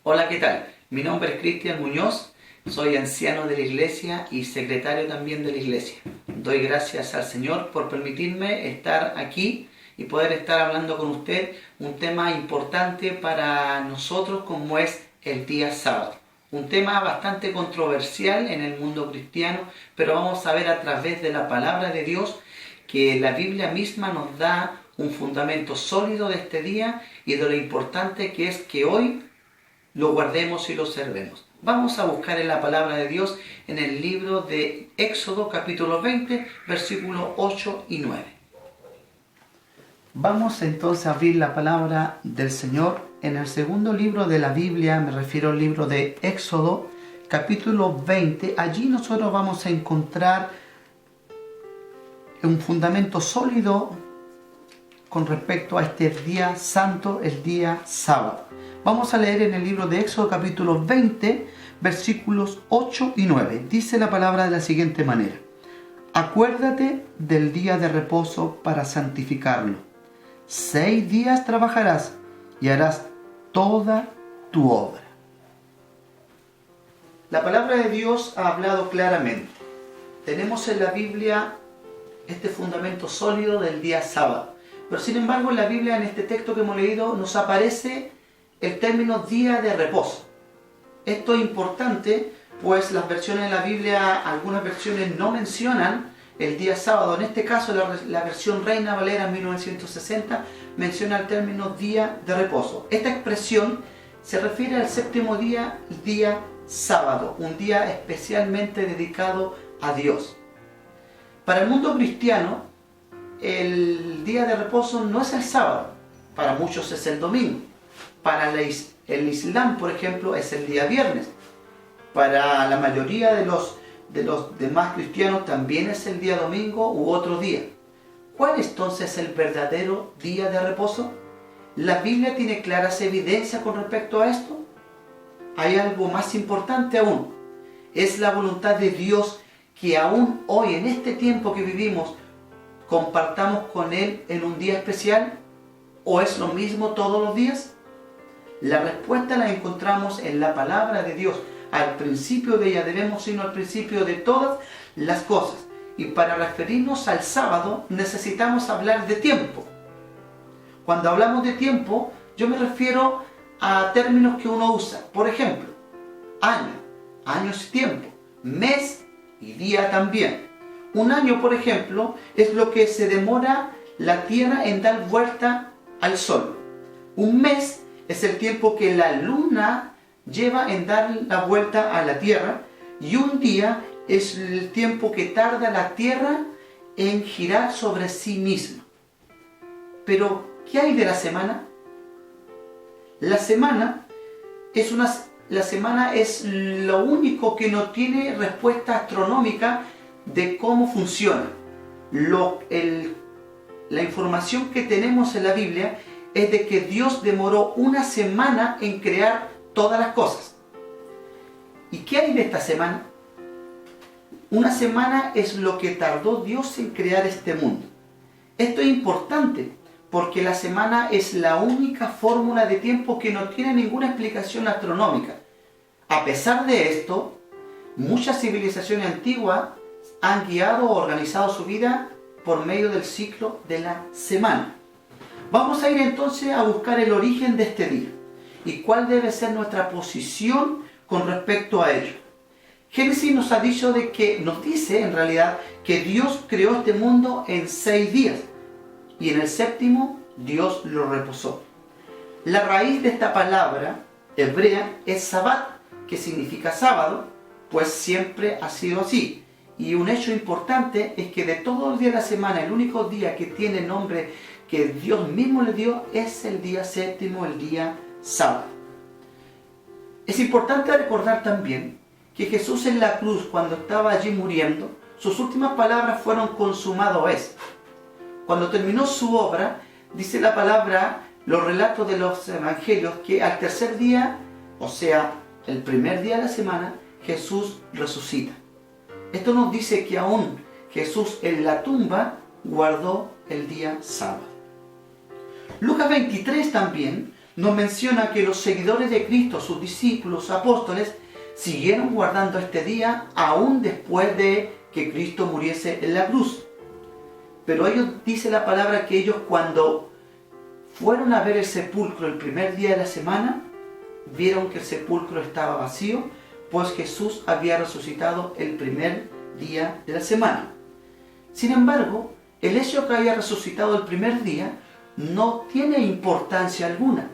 Hola, ¿qué tal? Mi nombre es Cristian Muñoz, soy anciano de la iglesia y secretario también de la iglesia. Doy gracias al Señor por permitirme estar aquí y poder estar hablando con usted un tema importante para nosotros como es el día sábado. Un tema bastante controversial en el mundo cristiano, pero vamos a ver a través de la palabra de Dios que la Biblia misma nos da un fundamento sólido de este día y de lo importante que es que hoy lo guardemos y lo observemos. Vamos a buscar en la palabra de Dios en el libro de Éxodo capítulo 20, versículos 8 y 9. Vamos entonces a abrir la palabra del Señor en el segundo libro de la Biblia, me refiero al libro de Éxodo capítulo 20. Allí nosotros vamos a encontrar un fundamento sólido con respecto a este día santo, el día sábado. Vamos a leer en el libro de Éxodo capítulo 20, versículos 8 y 9. Dice la palabra de la siguiente manera: Acuérdate del día de reposo para santificarlo. 6 días trabajarás y harás toda tu obra. La palabra de Dios ha hablado claramente. Tenemos en la Biblia este fundamento sólido del día sábado. Pero sin embargo en la Biblia, en este texto que hemos leído, nos aparece el término día de reposo. Esto es importante, pues las versiones de la Biblia, algunas versiones no mencionan el día sábado. En este caso la versión Reina Valera 1960 menciona el término día de reposo. Esta expresión se refiere al séptimo día, día sábado, un día especialmente dedicado a Dios. Para el mundo cristiano, el día de reposo no es el sábado, para muchos es el domingo. Para el Islam, por ejemplo, es el día viernes. Para la mayoría de los demás cristianos también es el día domingo u otro día. ¿Cuál entonces es el verdadero día de reposo? ¿La Biblia tiene claras evidencias con respecto a esto? Hay algo más importante aún. ¿Es la voluntad de Dios que aún hoy, en este tiempo que vivimos, compartamos con Él en un día especial? ¿O es lo mismo todos los días? La respuesta la encontramos en la palabra de Dios. Al principio de ella debemos irnos al principio de todas las cosas. Y para referirnos al sábado necesitamos hablar de tiempo. Cuando hablamos de tiempo, yo me refiero a términos que uno usa. Por ejemplo, año, años y tiempo, mes y día también. Un año, por ejemplo, es lo que se demora la Tierra en dar vuelta al Sol. Un mes es el tiempo que la Luna lleva en dar la vuelta a la Tierra. Y un día es el tiempo que tarda la Tierra en girar sobre sí misma. Pero, ¿qué hay de la semana? La semana es lo único que no tiene respuesta astronómica de cómo funciona. La información que tenemos en la Biblia es de que Dios demoró una semana en crear todas las cosas. ¿Y qué hay de esta semana? Una semana es lo que tardó Dios en crear este mundo. Esto es importante porque la semana es la única fórmula de tiempo que no tiene ninguna explicación astronómica. A pesar de esto, muchas civilizaciones antiguas han guiado o organizado su vida por medio del ciclo de la semana. Vamos a ir entonces a buscar el origen de este día y cuál debe ser nuestra posición con respecto a ello. Génesis nos dice en realidad que Dios creó este mundo en 6 días y en el séptimo Dios lo reposó. La raíz de esta palabra hebrea es Sabbat, que significa sábado, pues siempre ha sido así. Y un hecho importante es que de todos los días de la semana, el único día que tiene nombre que Dios mismo le dio es el día séptimo, el día sábado. Es importante recordar también que Jesús en la cruz, cuando estaba allí muriendo, sus últimas palabras fueron: consumado es. Cuando terminó su obra, dice la palabra, los relatos de los evangelios, que al tercer día, o sea, el primer día de la semana, Jesús resucita. Esto nos dice que aún Jesús en la tumba guardó el día sábado. Lucas 23 también nos menciona que los seguidores de Cristo, sus discípulos, sus apóstoles, siguieron guardando este día aún después de que Cristo muriese en la cruz. Pero ellos, dice la palabra, que ellos cuando fueron a ver el sepulcro el primer día de la semana, vieron que el sepulcro estaba vacío, pues Jesús había resucitado el primer día de la semana. Sin embargo, el hecho que haya resucitado el primer día no tiene importancia alguna.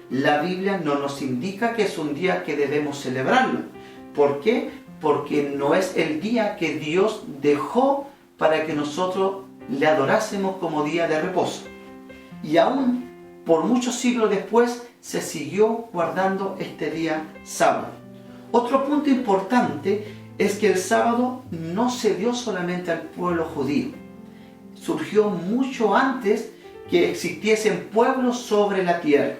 La Biblia no nos indica que es un día que debemos celebrarlo. ¿Por qué? Porque no es el día que Dios dejó para que nosotros le adorásemos como día de reposo. Y aún por muchos siglos después se siguió guardando este día sábado. Otro punto importante es que el sábado no se dio solamente al pueblo judío. Surgió mucho antes que existiesen pueblos sobre la tierra.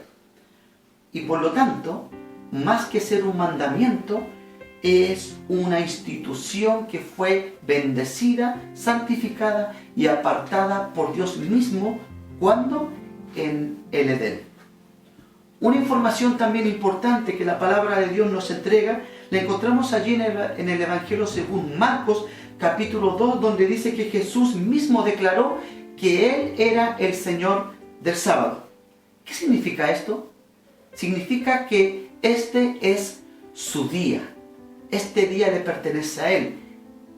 Y por lo tanto, más que ser un mandamiento, es una institución que fue bendecida, santificada y apartada por Dios mismo. ¿Cuándo? En el Edén. Una información también importante que la palabra de Dios nos entrega, la encontramos allí en el Evangelio según Marcos, capítulo 2, donde dice que Jesús mismo declaró que Él era el Señor del sábado. ¿Qué significa esto? Significa que este es su día. Este día le pertenece a Él.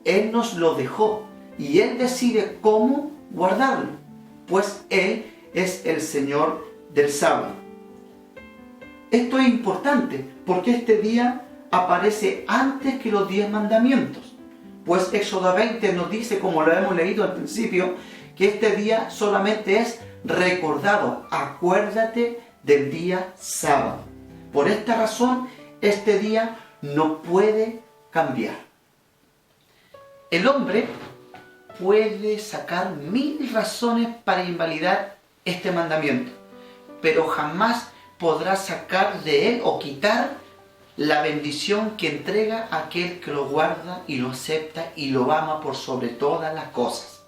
Él nos lo dejó y Él decide cómo guardarlo, pues Él es el Señor del sábado. Esto es importante porque este día aparece antes que los 10 mandamientos. Pues Éxodo 20 nos dice, como lo hemos leído al principio, que este día solamente es recordado. Acuérdate del día sábado. Por esta razón, este día no puede cambiar. El hombre puede sacar 1000 razones para invalidar este mandamiento, pero jamás podrá sacar de él o quitar la bendición que entrega a aquel que lo guarda y lo acepta y lo ama por sobre todas las cosas.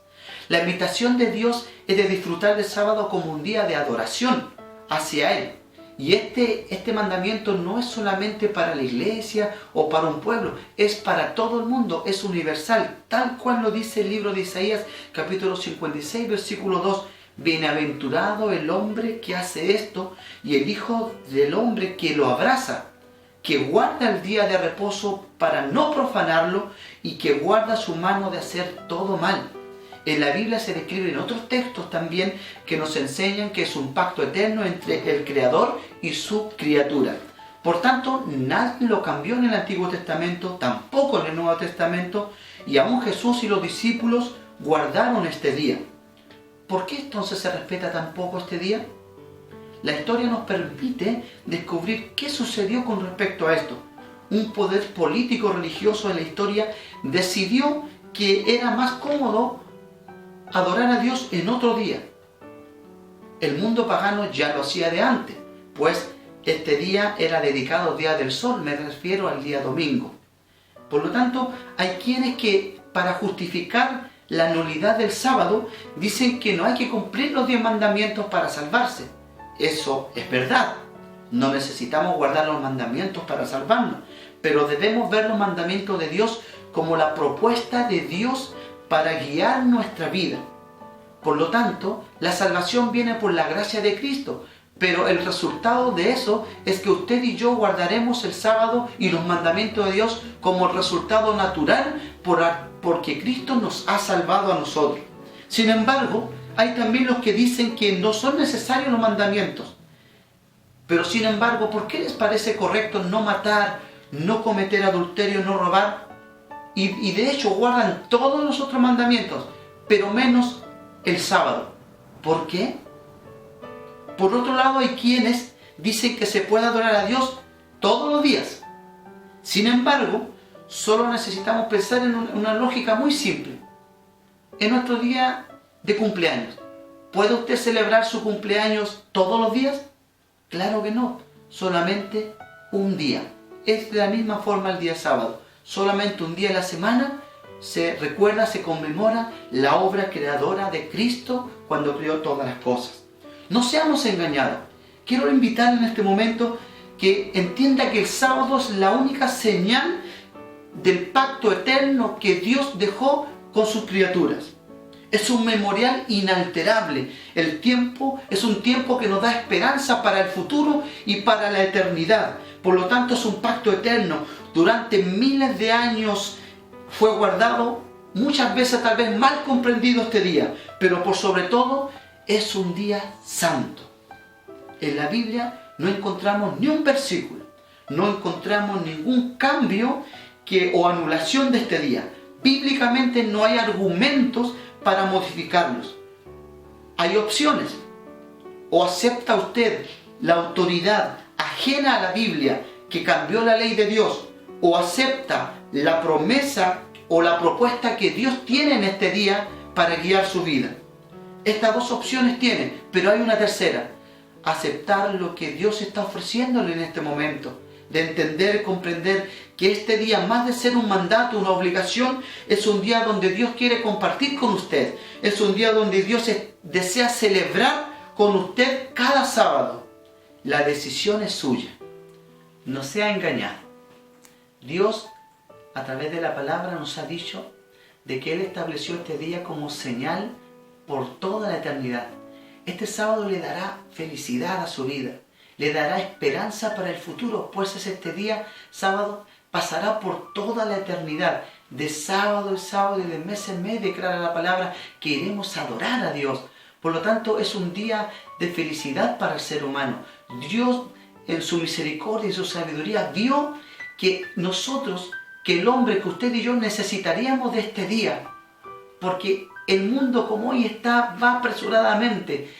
La invitación de Dios es de disfrutar del sábado como un día de adoración hacia Él. Y este mandamiento no es solamente para la iglesia o para un pueblo, es para todo el mundo, es universal, tal cual lo dice el libro de Isaías, capítulo 56, versículo 2. Bienaventurado el hombre que hace esto y el Hijo del hombre que lo abraza, que guarda el día de reposo para no profanarlo y que guarda su mano de hacer todo mal. En la Biblia se describe en otros textos también que nos enseñan que es un pacto eterno entre el Creador y su criatura. Por tanto, nadie lo cambió en el Antiguo Testamento, tampoco en el Nuevo Testamento, y aún Jesús y los discípulos guardaron este día. ¿Por qué entonces se respeta tan poco este día? La historia nos permite descubrir qué sucedió con respecto a esto. Un poder político religioso en la historia decidió que era más cómodo adorar a Dios en otro día. El mundo pagano ya lo hacía de antes, pues este día era dedicado al día del sol, me refiero al día domingo. Por lo tanto, hay quienes que para justificar la nulidad del sábado dicen que no hay que cumplir los 10 mandamientos para salvarse. Eso es verdad. No necesitamos guardar los mandamientos para salvarnos, pero debemos ver los mandamientos de Dios como la propuesta de Dios para guiar nuestra vida. Por lo tanto, la salvación viene por la gracia de Cristo, pero el resultado de eso es que usted y yo guardaremos el sábado y los mandamientos de Dios como el resultado natural porque Cristo nos ha salvado a nosotros. Sin embargo, hay también los que dicen que no son necesarios los mandamientos. Pero sin embargo, ¿por qué les parece correcto no matar, no cometer adulterio, no robar? Y de hecho guardan todos los otros mandamientos, pero menos el sábado. ¿Por qué? Por otro lado, hay quienes dicen que se puede adorar a Dios todos los días. Sin embargo, solo necesitamos pensar en una lógica muy simple. En nuestro día de cumpleaños, ¿puede usted celebrar su cumpleaños todos los días? Claro que no, solamente un día. Es de la misma forma el día sábado. Solamente un día a la semana se recuerda, se conmemora la obra creadora de Cristo cuando creó todas las cosas. No seamos engañados. quiero invitarle en este momento que entienda que el sábado es la única señal del pacto eterno que Dios dejó con sus criaturas. Es un memorial inalterable. El tiempo es un tiempo que nos da esperanza para el futuro y para la eternidad. Por lo tanto, es un pacto eterno. Durante miles de años fue guardado, muchas veces tal vez mal comprendido este día, pero por sobre todo es un día santo. En la Biblia no encontramos ni un versículo, no encontramos ningún cambio o anulación de este día. Bíblicamente no hay argumentos para modificarlos. Hay opciones. O acepta usted la autoridad ajena a la Biblia que cambió la ley de Dios, o acepta la promesa o la propuesta que Dios tiene en este día para guiar su vida. Estas dos opciones tiene, pero hay una tercera: aceptar lo que Dios está ofreciéndole en este momento, de entender, comprender que este día, más de ser un mandato, una obligación, es un día donde Dios quiere compartir con usted, es un día donde Dios desea celebrar con usted cada sábado. La decisión es suya. No sea engañado. Dios, a través de la palabra, nos ha dicho de que Él estableció este día como señal por toda la eternidad. Este sábado le dará felicidad a su vida, le dará esperanza para el futuro, pues este día, sábado, pasará por toda la eternidad. De sábado en sábado y de mes en mes declara la palabra que iremos a adorar a Dios. Por lo tanto, es un día de felicidad para el ser humano. Dios, en su misericordia y su sabiduría, vio que nosotros, que el hombre, que usted y yo necesitaríamos de este día, porque el mundo como hoy va apresuradamente.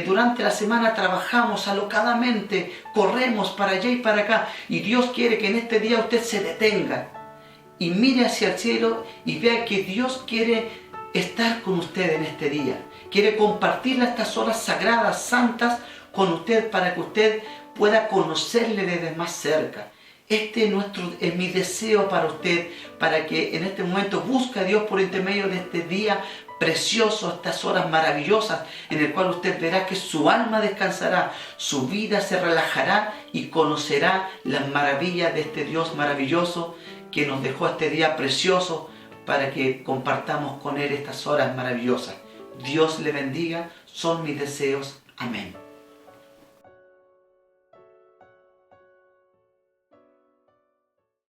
Durante la semana trabajamos alocadamente, corremos para allá y para acá, y Dios quiere que en este día usted se detenga y mire hacia el cielo y vea que Dios quiere estar con usted en este día, quiere compartir estas horas sagradas, santas, con usted, para que usted pueda conocerle desde más cerca. Este es mi deseo para usted, para que en este momento busque a Dios por intermedio de este día precioso, estas horas maravillosas, en el cual usted verá que su alma descansará, su vida se relajará y conocerá las maravillas de este Dios maravilloso que nos dejó este día precioso para que compartamos con Él estas horas maravillosas. Dios le bendiga, son mis deseos. Amén.